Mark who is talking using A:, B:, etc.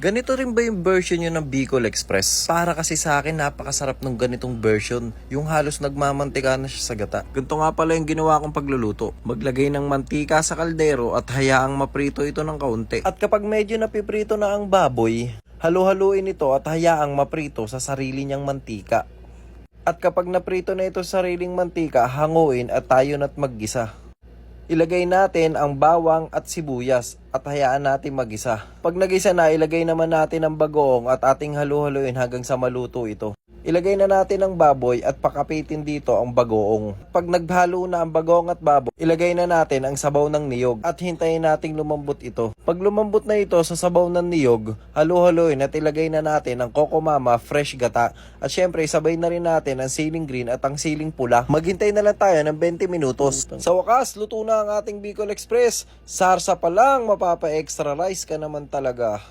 A: Ganito rin ba yung version nyo ng Bicol Express? Para kasi sa akin, napakasarap ng ganitong version. Yung halos nagmamantika na siya sa gata. Ganito nga pala yung ginawa kong pagluluto. Maglagay ng mantika sa kaldero at hayaang maprito ito ng kaunti. At kapag medyo napiprito na ang baboy, halu-haluin ito at hayaang maprito sa sarili niyang mantika. At kapag naprito na ito sa sariling mantika, hanguin at tayo na't maggisa. Ilagay natin ang bawang at sibuyas at hayaan natin magisa. Pag nagisa na, ilagay naman natin ang bagoong at ating halu-haluin hanggang sa maluto ito. Ilagay na natin ang baboy at pakapitin dito ang bagoong. Pag naghalo na ang bagoong at baboy, ilagay na natin ang sabaw ng niyog at hintayin nating lumambot ito. Pag lumambot na ito sa sabaw ng niyog, halu-haluin at ilagay na natin ang Coco Mama fresh gata. At syempre, sabay na rin natin ang siling green at ang siling pula. Maghintay na lang tayo ng 20 minutos. Sa wakas, luto na ang ating Bicol Express. Sarsa pa lang, mapapa-extra rice ka naman talaga.